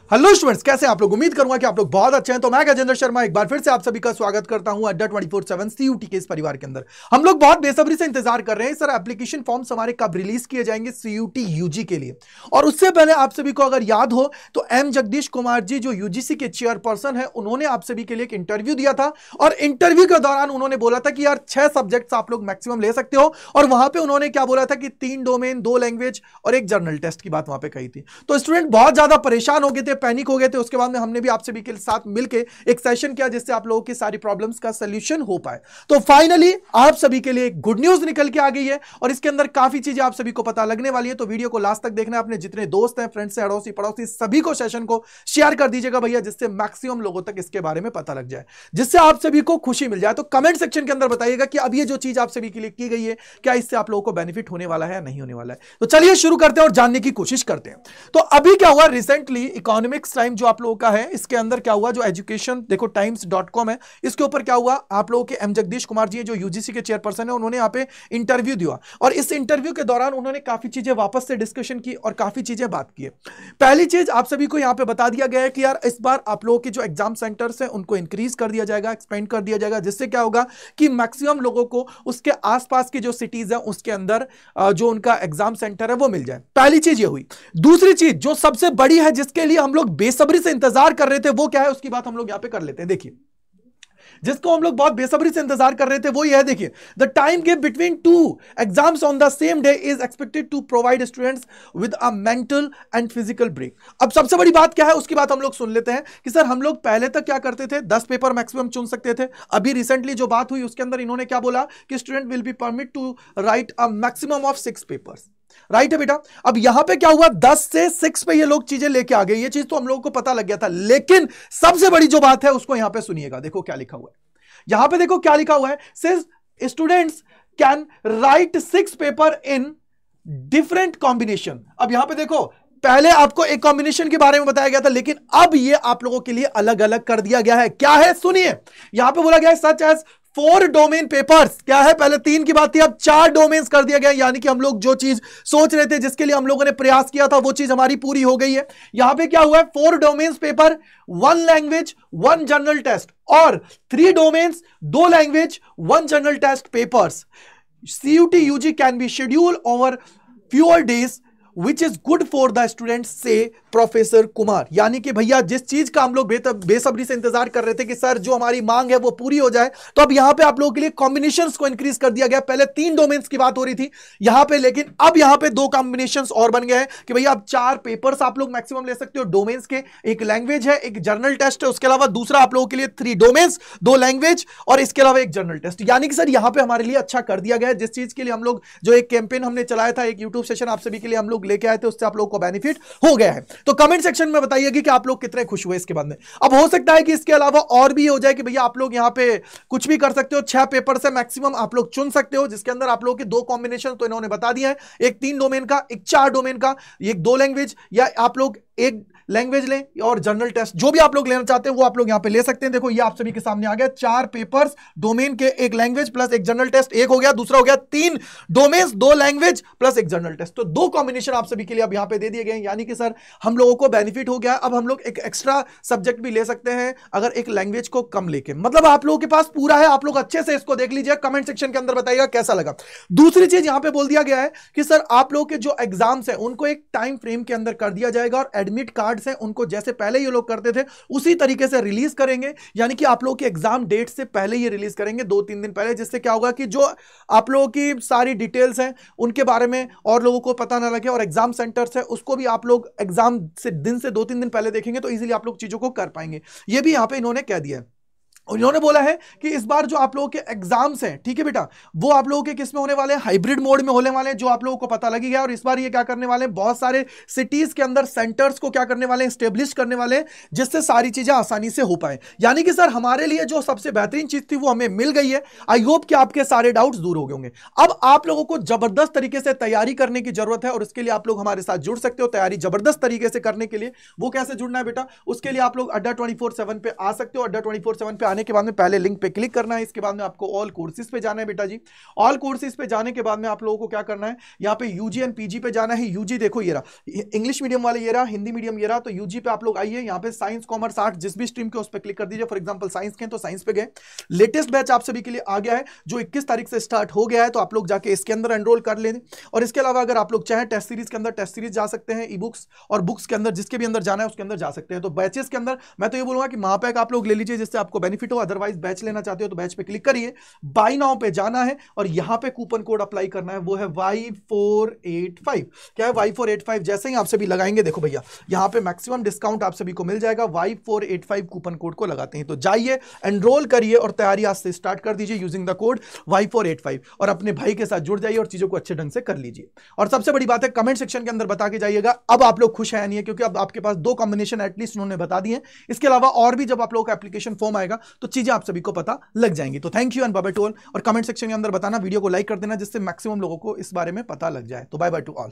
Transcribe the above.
Hello students, कैसे आप लोग? उम्मीद करूंगा कि आप लोग बहुत अच्छे हैं। तो मैं गजेंद्र शर्मा एक बार फिर से आप सभी का स्वागत करता हूं अड्डा 24/7 सीयूटी के इस परिवार के अंदर। हम लोग बहुत बेसब्री से इंतजार कर रहे हैं सर, एप्लीकेशन फॉर्म्स हमारे कब रिलीज किए जाएंगे सीयूटी यूजी के लिए। और उससे पहले आप सभी को अगर याद हो तो एम जगदीश कुमार जी जो यूजीसी के चेयरपर्सन है, उन्होंने आप सभी के लिए एक इंटरव्यू दिया था और इंटरव्यू के दौरान उन्होंने बोला था कि यार 6 सब्जेक्ट्स आप लोग मैक्सिमम ले सकते हो। और वहां पे उन्होंने क्या बोला था कि 3 डोमेन, 2 लैंग्वेज और एक जर्नल टेस्ट की बात वहां पे कही थी। तो स्टूडेंट बहुत ज्यादा परेशान हो गए थे, पैनिक हो गए थे। उसके बाद में हमने भी आप सभी के साथ मिलकर एक सेशन किया जिससे आप लोगों की सारी प्रॉब्लम्स का सॉल्यूशन हो पाए। तो फाइनली आप सभी के लिए एक गुड न्यूज निकल के आ गई है और इसके अंदर काफी चीजें आप सभी को पता लगने वाली है। तो वीडियो को लास्ट तक देखना है। अपने जितने दोस्त हैं, फ्रेंड्स हैं, अड़ोसी पड़ोसी सभी को सेशन को शेयर कर दीजिएगा भैया, जिससे मैक्सिमम लोगों तक इसके बारे में पता लग जाए, जिससे आप सभी को खुशी मिल जाए। तो कमेंट सेक्शन के अंदर बताइएगा कि अब ये जो चीज आप सभी के लिए की गई है, क्या इससे आप लोगों को बेनिफिट होने वाला है या नहीं होने वाला है। तो चलिए शुरू करते हैं और जानने की कोशिश करते हैं। तो अभी क्या हुआ, रिसेंटली इकोनॉमिक्स टाइम जो आप लोगों का है, इसके अंदर क्या हुआ, जो एजुकेशन देखो times.com है, इसके ऊपर क्या हुआ, आप लोगों के एम जगदीश कुमार जी जो यूजीसी के चेयरपर्सन है, उन्होंने यहां पे इंटरव्यू दिया और इस इंटरव्यू के दौरान उन्होंने काफी चीजें वापस से डिस्कशन की और काफी चीजें बात की है। पहली चीज आप सभी को यहां पे बता दिया गया है कि यार इस बार आप लोगों के जो एग्जाम सेंटर्स है उनको इंक्रीज कर दिया जाएगा, एक्सपेंड कर दिया जाएगा, जिससे क्या होगा कि मैक्सिमम लोगों को उसके आसपास की जो सिटीज है उसके अंदर जो उनका एग्जाम सेंटर है वो मिल जाए। पहली चीज ये हुई। दूसरी चीज जो सबसे बड़ी है, जिसके लिए हम लोग बेसब्री से इंतजार कर रहे थे, वो क्या है उसकी बात हम लोग यहां पे कर लेते हैं। देखिए, जिसको हम लोग बहुत बेसब्री से इंतजार कर रहे थे वो ये है। देखिए, the time gap between 2 exams on the same day is expected to provide students with a mental and physical break. अब सबसे बड़ी बात क्या है उसकी बात हम लोग सुन लेते हैं कि सर हम लोग पहले तक क्या करते थे, 10 पेपर मैक्सिमम चुन सकते थे। अभी रिसेंटली जो बात हुई उसके अंदर इन्होंने क्या बोला कि student will be permit to write a maximum of 6 papers. Right है बेटा। अब यहां पे क्या हुआ, 10 से 6 पे ये लोग चीजें लेके आ गए। ये चीज तो हम लोगों को पता लग गया था, लेकिन सबसे बड़ी जो बात है उसको यहां पे सुनिएगा। देखो क्या लिखा हुआ है यहां पे, देखो क्या लिखा हुआ है, says students can write 6 paper in different combination. अब यहां पे देखो, पहले आपको एक कॉम्बिनेशन के बारे में बताया गया था, लेकिन अब ये आप लोगों के लिए अलग अलग कर दिया गया है। क्या है सुनिए, यहां पे बोला गया है सच एज 4 डोमेन पेपर्स। क्या है, पहले 3 की बात थी, अब 4 डोमेन्स कर दिया गया। यानी कि हम लोग जो चीज सोच रहे थे, जिसके लिए हम लोगों ने प्रयास किया था, वो चीज हमारी पूरी हो गई है। यहां पे क्या हुआ है, 4 domains paper, 1 language, 1 general test, और 3 domains, 2 language, 1 general test papers. CUT UG can be schedule over fewer days which is good for the student, say professor Kumar. यानी कि भैया जिस चीज का हम लोग बेसब्री से इंतजार कर रहे थे कि सर जो हमारी मांग है वो पूरी हो जाए, तो अब यहां पे आप लोगों के लिए कॉम्बिनेशंस को इंक्रीज कर दिया गया। पहले 3 डोमेन्स की बात हो रही थी यहां पे, लेकिन अब यहां पे 2 कॉम्बिनेशंस और बन गए हैं कि भैया अब 4 पेपर्स आप लोग मैक्सिमम ले सकते हो डोमेन्स के। एक लैंग्वेज है, एक जर्नल टेस्ट है, उसके अलावा दूसरा आप लोगों के लिए 3 डोमेन्स, 2 लैंग्वेज और इसके अलावा एक जर्नल टेस्ट। यानी कि सर यहां पे हमारे लिए अच्छा कर दिया गया है। जिस चीज के लिए हम लोग जो एक कैंपेन हमने चलाया था, एक यूट्यूब सेशन आप सभी के लिए हम लोग लेके आए थे, उससे आप लोगों को बेनिफिट हो गया है। तो कमेंट सेक्शन में बताइएगा कि आप लोग कितने खुश हुए इसके बाद में। अब हो सकता है कि इसके अलावा और भी हो जाए कि भैया आप लोग यहां पे कुछ भी कर सकते हो। 6 पेपर से मैक्सिमम आप लोग चुन सकते हो, जिसके अंदर आप लोगों के 2 कॉम्बिनेशन तो इन्होंने बता दिया है, एक 3 डोमेन का, एक 4 डोमेन का, एक 2 लैंग्वेज, या आप लोग एक लैंग्वेज लें और जनरल टेस्ट, जो भी आप लोग लेना चाहते हैं वो आप लोग यहां पे ले सकते हैं। देखो ये आप सभी के सामने आ गया, 4 पेपर्स डोमेन के, एक लैंग्वेज प्लस एक जनरल टेस्ट, एक हो गया, दूसरा हो गया 3 डोमेन्स, 2 लैंग्वेज प्लस एक जनरल टेस्ट। तो 2 कॉम्बिनेशन आप सभी के लिए अब यहां पे दे दिए गए। यानी कि सर हम लोगों को बेनिफिट हो गया। अब हम लोग एक एक्स्ट्रा सब्जेक्ट भी ले सकते हैं अगर एक लैंग्वेज को कम लेके। मतलब आप लोगों के पास पूरा है, आप लोग अच्छे से इसको देख लीजिए। कमेंट सेक्शन के अंदर बताइएगा कैसा लगा। दूसरी चीज यहां पे बोल दिया गया है कि सर आप लोगों के जो एग्जाम्स है उनको एक टाइम फ्रेम के अंदर कर दिया जाएगा और एडमिट कार्ड्स है उनको जैसे पहले ये लोग करते थे उसी तरीके से रिलीज करेंगे। यानी कि आप लोगों के एग्जाम डेट से पहले ये रिलीज करेंगे, 2-3 दिन पहले, जिससे क्या होगा कि जो आप लोगों की सारी डिटेल्स हैं उनके बारे में और लोगों को पता ना लगे, और एग्जाम सेंटर्स है उसको भी आप लोग एग्जाम से 2-3 दिन पहले देखेंगे तो इजीली आप लोग चीजों को कर पाएंगे। ये भी यहां पे इन्होंने कह दिया है। उन्होंने बोला है कि इस बार जो आप लोगों के एग्जाम्स हैं, ठीक है बेटा, वो आप लोगों के किस में होने वाले हैं, हाइब्रिड मोड में होने वाले हैं, जो आप लोगों को पता लगी गया। और इस बार ये क्या करने वाले हैं, बहुत सारे सिटीज के अंदर सेंटर्स को क्या करने वाले हैं, स्टेब्लिश करने वाले हैं, जिससे सारी चीजें आसानी से हो पाए। यानी कि सर हमारे लिए जो सबसे बेहतरीन चीज थी वो हमें मिल गई है। आई होप कि आपके सारे डाउट्स दूर हो गए होंगे। अब आप लोगों को जबरदस्त तरीके से तैयारी करने की जरूरत है और उसके लिए आप लोग हमारे साथ जुड़ सकते हो। तैयारी जबरदस्त तरीके से करने के लिए वो कैसे जुड़ना है बेटा, उसके लिए आप लोग अड्डा 24/7 पे आ सकते हो। अड्डा 24/7 पे आने जाने के बाद में पहले लिंक पे क्लिक करना है, इसके बाद में आपको ऑल कोर्सेज पे जाना है बेटा जी। ऑल कोर्सेज पे जाने के बाद में आप लोगों को क्या करना है, यहाँ पे यूजी एंड पीजी पे जाना है। यूजी देखो ये रहा, इंग्लिश मीडियम वाले ये रहा, हिंदी मीडियम ये रहा, तो यूजी पे आप लोग आइए, यहाँ पे साइंस कॉमर्स आर्ट जिस भी स्ट्रीम के उस पर क्लिक कर दीजिए। फॉर एग्जांपल साइंस के तो साइंस पे गए। लेटेस्ट बैच आप सभी के लिए आ गया है जो 21 तारीख से स्टार्ट हो गया है, तो आप लोग जाके इसके अंदर एनरोल कर लें। और इसके अलावा अगर आप लोग चाहें टेस्ट सीरीज के अंदर टेस्ट सीरीज जा सकते हैं, ई बुक्स और बुक्स के अंदर जिसके भी अंदर जाना है उसके अंदर जा सकते हैं। तो बैचेस के अंदर मैं तो ये बोलूंगा कि महापैक आप लोग ले लीजिए जिससे आपको बेनिफिट हो। अदरवाइज बैच लेना चाहते हो तो बैच पे क्लिक करिए, बाय नाउ पे जाना है और यहां पे कूपन कोड अप्लाई करना है, वो है Y485। क्या है Y485? जैसे ही आप सभी लगाएंगे देखो भैया यहां पे मैक्सिमम डिस्काउंट आप सभी को मिल जाएगा। Y485 कूपन कोड को लगाते हैं, तो जाइए एनरोल करिए और तैयारी आज से स्टार्ट कर दीजिए यूजिंग द कोड Y485 और अपने भाई के साथ जुड़ जाइए और चीजों को अच्छे ढंग से कर लीजिए। और सबसे बड़ी बात है कमेंट सेक्शन के अंदर बता के जाइएगा अब आप लोग खुश हैं नहीं है, क्योंकि अब आपके पास 2 कॉम्बिनेशन एटलीस्ट उन्होंने बता दिए। इसके अलावा और भी जब आप लोगों का एप्लीकेशन फॉर्म आएगा तो चीजें आप सभी को पता लग जाएंगी। तो thank you and bye bye to all. और कमेंट सेक्शन के अंदर बताना, वीडियो को लाइक कर देना जिससे मैक्सिमम लोगों को इस बारे में पता लग जाए। तो बाय बाय टू ऑल।